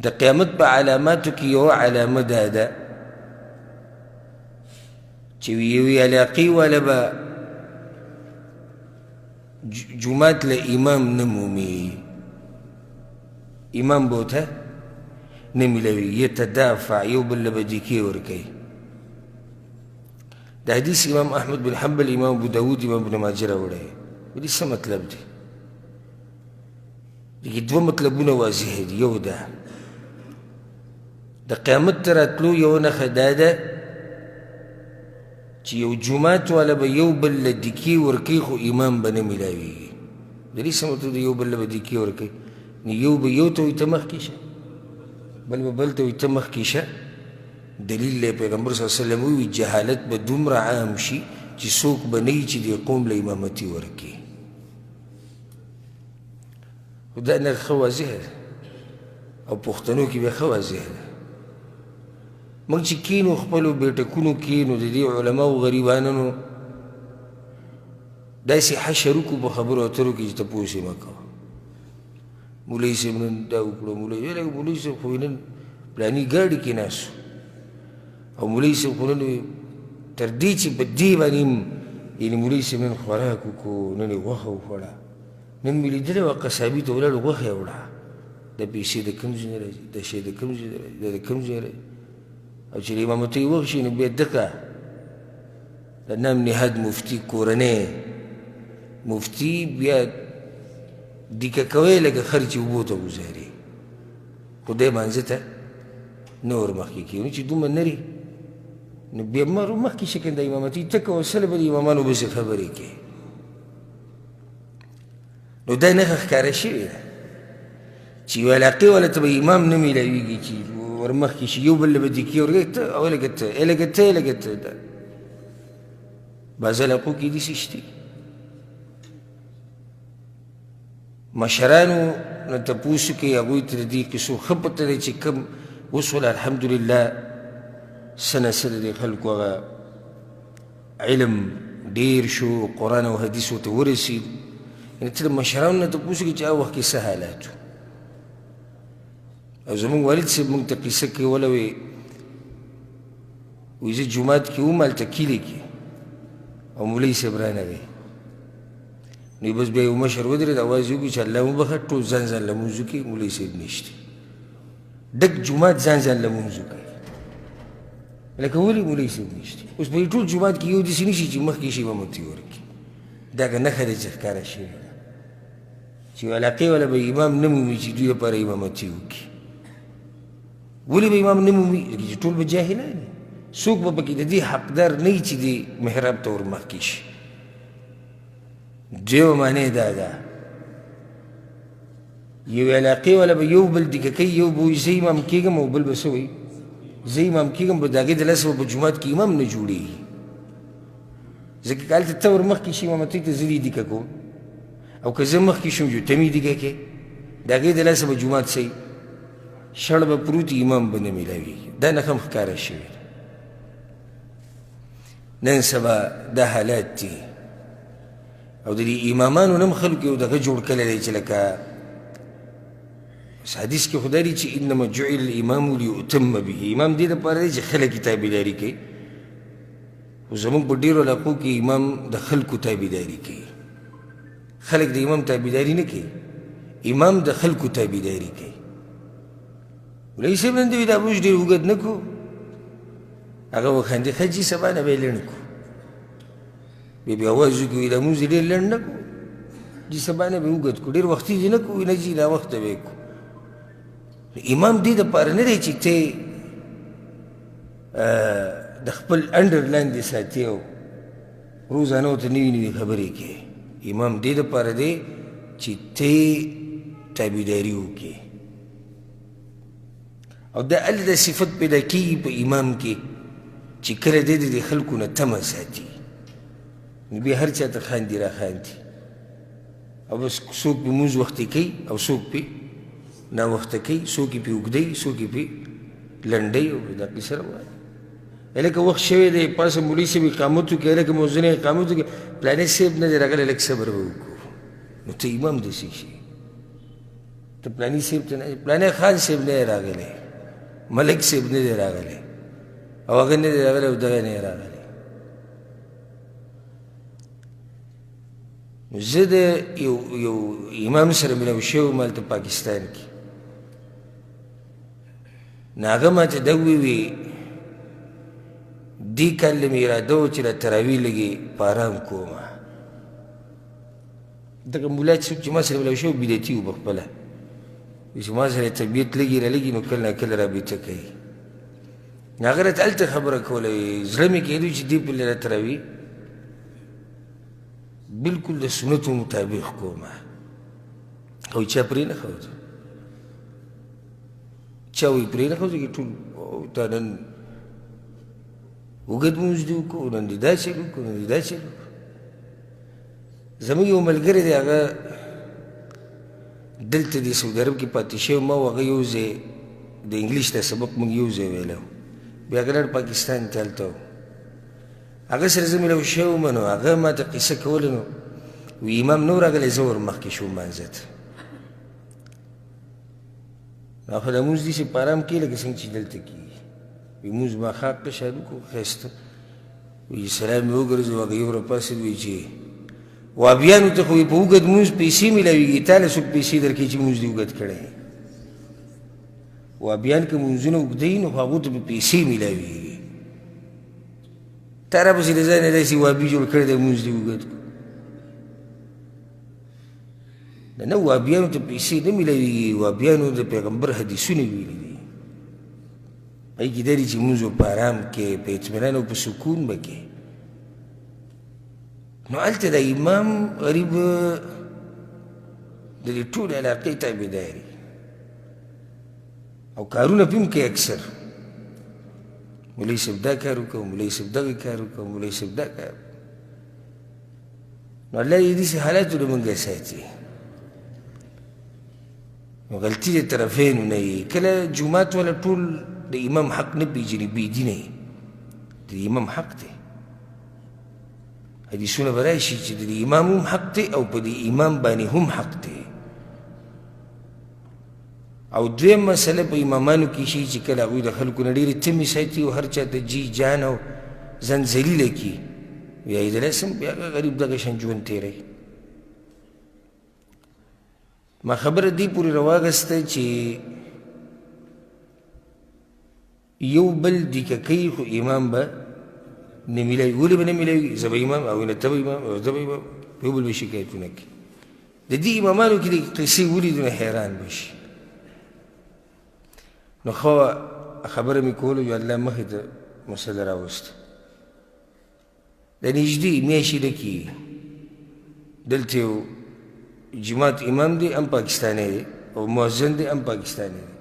د قیامت په علاماتو کې یو علامه دا ده چې یوې علاقې والا به جومات له امام نه مومي، امام به ورته نه میلاوي، یتدافع، یو بل له به دیکې ورکوي. د حدیث امام احمد بن حنبل، امام ابو داود، امام ابن ماجه راوړی. د دې څه مطلب دی؟ دغې دوه مطلبونه واضح دي. یو ده د قیامت ته راتلو یوه نښه دا ده چې یو جومات والا به یو بل له دیکې ورکوي خو امام به نه میلاویږي. د دې څه مطلب دی؟ یو بل له به دیکې ورکوي، یو به یو ته وایي ته مخکې شه، بل به بل ته وایي ته مخکې شه. دلیل دی پیغمبر صلی الله علیه وسلم وایي جهالت به دومره عام شي چې څوک به نه وي چې د قوم له امامتي ورکوي. خو دا نښه ښه واضحه ده او پښتنو کې بیا ښه واضحه ده. موږ چې کینو خپلو بیټکونو کې نو د دې علماو غریبانو داسې حشر وکړو په خبرو اترو کې چې تپوس یې مه کوه. مولوي صاحب نن دا وکړو، مولوي صاحب خو نن پلاني ګاډي کې ناست او مولوي صاحب خو نن تر دې چې په دې باندې یعنې مولوي صاحب نن خوراک وکړو، نن یې غوښه وخوړه، نن مې لیدلی وه قصابي ته ولاړ غوښه یې وړه. دا پیسې د کوم ځای نه راځي، دا شی د کوم ځای نه راځي، دا د کوم ځای راځي. او چې د امامتۍ وخت شي نو بیا دغه د نام نهاد مفتي کورنی مفتي بیا دیکه کوی لکه خر چې اوبو ته ګذاري، خدای مانځه ته نه ور مخکې کېږي. چې دومره نري نو بیا مه ور مخکې شه که د امامتۍ ته کوه سله به د امامانو بسې خبرې کوې. نو دا نښه ښکاره شوې ده چې یو علاقې والا ته به امام نه میلاویږي چې ورمخکې شي، یو بل له به دیکې ورکوي ته او لږه ته لږه ته لږه ته. دا بعض علاقو کې داسې شته مشرانو نه تپوس کوي، هغوی ته د دې قصو ښه پته دی چې کوم اوس ول الحمدلله څه نه څه د دې خلکو هغه علم ډېر شو، قرآن او حدیث ورته ورسېد. یعنې ته د مشرانو نه تپوس کوي چې هغه وخت کې څه حالات و. او زمونږ والد صاحب مونږ ته قصه کوله، وایي زه جومات کې وم هلته کلي کې او مولوي صاحب رانغی، نو بس بیا یو مشر ودرېد اواز یې وکړي چې الله وبخښه ټول ځان ځان لمونځ وکړي، مولوي صاحب نشته، ډک جومات ځان ځان لمونځ وکړي. لکه ولې مولوي صاحب نشته؟ اوس په ټول جومات کې یو داسې نه شي چې مخکې شي امامتي ورکړي. دغه نښه ده چې ښکاره شوې ده چې یو علاقې والا به امام نه مومي چې دوی لپاره امامتي وکړي. ولې به امام نه مومي؟ ځکه چې ټول به جاهلان دي، څوک به پکې د دې حقدار نه وي چې د محراب ته ور مخکې شي. دویمه معنی دا ده یو علاقې والا به یو بل دیکه کوي، یو به وایي زه امام کېږم او بل به څه وایي زه امام کېږم، به د هغې د لاسه به په جومات کې امام نه جوړېږي. ځکه که هلته ته ور مخکې شي امامتۍ ته زه دې دیکه کوم، او که زه مخکې شم جو ته مې دیکه کې، د هغې د لاسه به جومات صحیح شړ به پروت امام به نه میلاویږي. دا نښه هم ښکاره شوې ده. نن سبا دا حالات دي او د دې امامانو نه هم خلکو یو دغه جوړ کړی دی چې لکه حدیث کې خدای دی چې انما جعل الامام لیؤتم به، امام دې دپاره دی چې خلک یې تابعداري کوي. خو زموږ په ډېرو علاقو کې امام د خلکو تابعداري کوي، خلک د امام تابعداري نه کوي، امام د خلکو تابعداري کوي. مولوي صاحب نن دوی دا موږ ډېر اوږد نه کړو، هغه وخندې ښه جي سبا نه به یې لنډ کړو، بیا بیا اواز وکړو دا موږ ډېر لنډ نه کړو، جي سبا نه به یې اوږد کړو، ډېر وختي دې نه کړو، نه جي ناوخته به یې کړو. امام دې دپاره نه دی چې ته د خپل انډر لاندې ساتي او روزانه ورته نوي نوي خبرې کوې. امام دې دپاره دی چې ته تابعداري وکړې. او دا هلته صفت پیدا کېږي په امام کې چې کله دی د خلکو نه تمه ساتي، نو بیا هر چا ته خاندي را خاندي، او بس څوک پې لمونځ وختي کوي او څوک پې ناوخته کوي، څوک یې پې اوږدوي څوک یې پې لنډوي، او دا قصه روانه. هلکه وخت شوی دی پاسه مولوي صاحب اقامت وکړي، هلکه مؤذن اقامت وکړي، پلانې صاحب نه دی راغلی، لږ صبر به وکړو. نو ته امام داسې شي، ته پلاني صاحب ته نه پلانی خان صاحب نه دی راغلی ملک صاحب نه دی راغلی او هغه نه دی راغلی او دغه نه دی راغلی نو زه د یو امام سره ملو شوی وم هلته پاکستان کې نو هغه ماته دا وویل دې کال مې اراده وه چې د تراویح لږې په ارام کومه دغه ملا څوک چې ما سره ملو شوی بدعتي و پخپله چې ما سره طبیعت لږې رالږي نو کله نه کله رابطه کوي نو هغه راته هلته خبره کوله زړه مې کېدو چې دې پلې را تراویح بالکل د سنتو مطابق کومه او چا پرې نه ښوده چا وایي پرې نه ښوده کې ټول تا نن اوږد لمونځ دې وکړو نن دې دا چل وکړو نن دې دا چل وکړو زموږ یو ملګری دی هغه دلته د سعودي عرب کې پاتې شوی ما و هغه یو ځای د انګلیش د سبق موږ یو ځای ویلی بیا هغه لاړ پاکستان ته هلته هغه سره زه ملو شوی وم نو هغه ما ته قصه کوله نو وی امام نو راغلی زه ور مخکې شوم مانځه ته نو خو دا لمونځ داسې په ارام کښې لکه څنګه چې دلته کېږي وی لمونځ ماښام ته شروع کړو ښایسته وی سلام مې وګرځو هغه یو راپاڅېد وی چې وابیانو ته خو په اوږد لمونځ پیسې میلاویږي تا له څوک پیسې درکوي چې لمونځ دې اوږد کړی وابیان که لمونځونه اوږده وي نو خو هغو ته به پیسې میلاویږي تا راپسې د ځای نه داسې وابي جوړ کړی دی لمونځ دې اوږد کړو نه وابیانو ته پیسې نه میلاویږي وابیانو د پیغمبر حدیثونه ویلي دي هغې کې دا دي چې لمونځ په ارام کې په اطمینان او په سکون به کې نو هلته د امام غریب د دې ټولې علاقې تابعداري او کارونه پې هم کوي اکثر مولوي صاحب دا کار وکړو مولوي صاحب دغه کار وکړو مولوي صاحب دا کار نو الله دې داسې حالاتو نه موږ ساتي نو غلطي د طرفینو نه وي کله جومات والا ټول د امام حق نه پېژني بېدینه یې د امام حق دی حدیثونه به راشي چې د امام هم حق دی او په دې امام باندې هم حق دی او دویم مسله په امامانو کې شي چې کله هغوی د خلکو نه ډېرې تمې ساتي او هر چا ته جي جان او ځان ذلیله کړي بیا یې دلای سم بیا غریب دغه شان ژوند تېروي ما خبره دې پورې راواغسته چې یو بل دیکه کوي خو امام به نه میلاوي ولې به نه میلاوي زه به امام او نه ته به امام او زه به امام یو بل به شکایتونه کوي د دې امامانو کې د قصې ولیدو نه حیران به شي نو خو خبره مې کوله یو الله مخې ته مسله راوسته د نږدې میاشتې ډکې دلته یو جماعت امام دی هم پاکستانی دی او مؤذن دی هم پاکستانی دی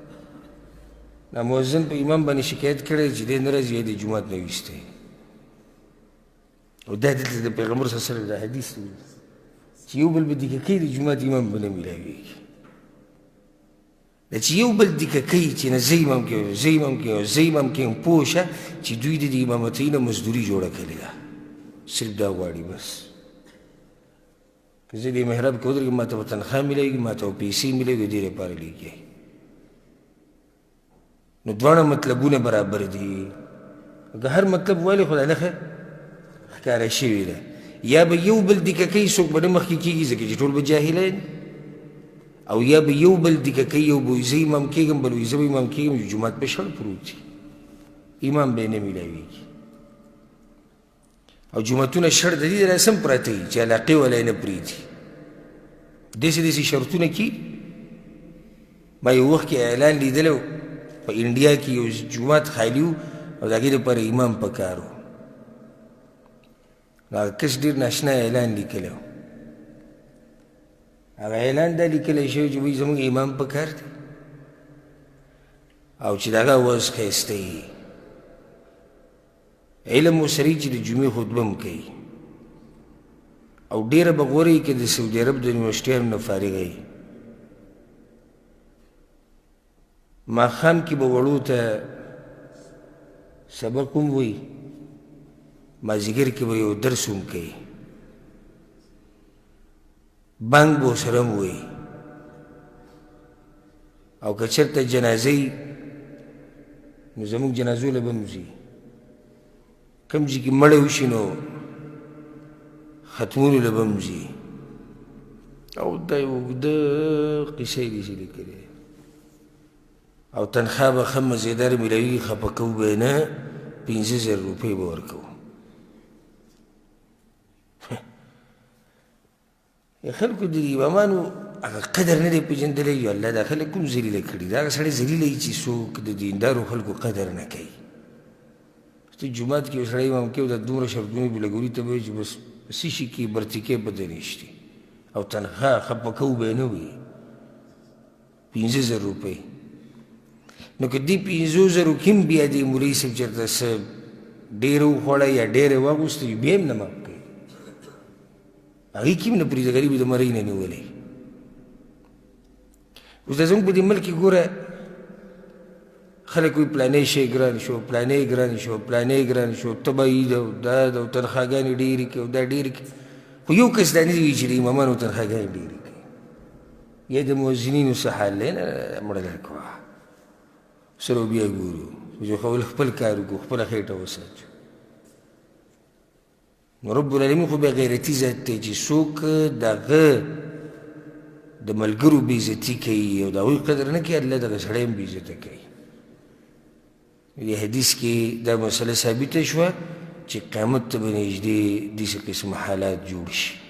دا مؤذن په امام باندې شکایت کړی چې دی نه راځي د جومات نه ویستی او دا دلته د پیغمبر صلی الله علیه وسلم دا حدیث دی چې یو بل به دیکه کوي د جومات امام به نه میلاویږي دا چې یو بل دیکه کوي چې نه زه امام کوم زه امام کوم زه امام کوم پوه شه چې دوی د دې امامتۍ نه مزدوري جوړه کړې ده صرف دا غواړي بس که زه دې محراب کې ودرېږم ما ته به تنخوا میلاویږي ما ته به پیسې میلاویږي دې لپاره لیکي نو دواړه مطلبونه برابر دي که هر مطلب والي خو دا نښه ښکاره شوې ده یا به یو بل دیکه کوي څوک به نه مخکې کېږي ځکه چې ټول به جاهلان او یا به یو بل دیکه کوي یو به وایي زه امام کېږم بل وایي زه به امام کېږم جومات په شړ پروت وي امام به یې نه میلاویږي او جوماتونه شړ د دې لپاره سم پراته وي چې علاقې والا یې نه پرېږدي داسې داسې شرطونه کي ما یو وخت کې اعلان لیدلی و په انډیا کې یو جومات خالي و او د هغې لپاره امام پکار و نو هغه کس ډېر ناشنا اعلان لیکلی و هغه اعلان دا لیکلی شوی چې وایي زموږ امام پکار دی او چې د هغه اواز ښایسته وي علم ورسره چې د جمعې خطبه هم کوي او ډېره به غوره وي که د سعودي عرب د یونیورسټیانو نه فارغه وي ماښام کې به وړو ته سبق هم وایي مازدیګر کې به یو درس هم کوي بانګ به ورسره هم وایي او که چېرته جنازه نو زموږ جنازو له به هم ځي کوم ځای کې مړی وشي نو ختمونو له به هم ځي او دا یې اوږده قصه یې داسې لیکلې او تنخوا به ښه مزېدار میلاوي خفه کوو به یې نه 5,000 روپۍ به ورکوو خلکو د امامانو هغه قدر نه دی پېژندلی یو الله دا خلک کوم ذلیله کړي دا هغه سړی ذلیله وي چې څوک د دیندارو خلکو قدر نه کوي ته جومات کې یو سړی امام کې دا دومره شرطونه به لګولي ته به وایي چې بس په څه شي کې برتکې بده نشتي او تنخوا خفه کوو به یې نه وي 5,000 روپۍ نو که دې 5,000 کې هم بیا دې مولوي صاحب چېرته څه ډېره وخوړه یا ډېره واغوسته وي بیا هم نه معاف کوي هغې کې هم نه پرېږده غریب د مرۍ نه نیولی اوس دا زموږ په دې ملک کې ګوره خلک وایي پلانی شی ګران شو پلانی ګران شو پلانی ګران شو تبعید او دا د تنخواګانې ډېرې کړي او دا ډېرې کړي خو یو کس دا نه دی وایي چې د امامانو تنخواګانې ډېرې کړي یا د مؤذنینو څه حال دی نه مړه دا کوه سره بیا ګورو چې خپل کار وکړو خپله خېټه وساتو نو رب العالمین خو بیا غیرتي ذات دی چې څوک د هغه د ملګرو بېعزتي کوي او د هغوی قدر نه کوي الله دغه سړی هم بېعزته کوي دې حدیث کې دا مسله ثابته شوه چې قیامت ته به نږدې داسې قسم حالات جوړ شي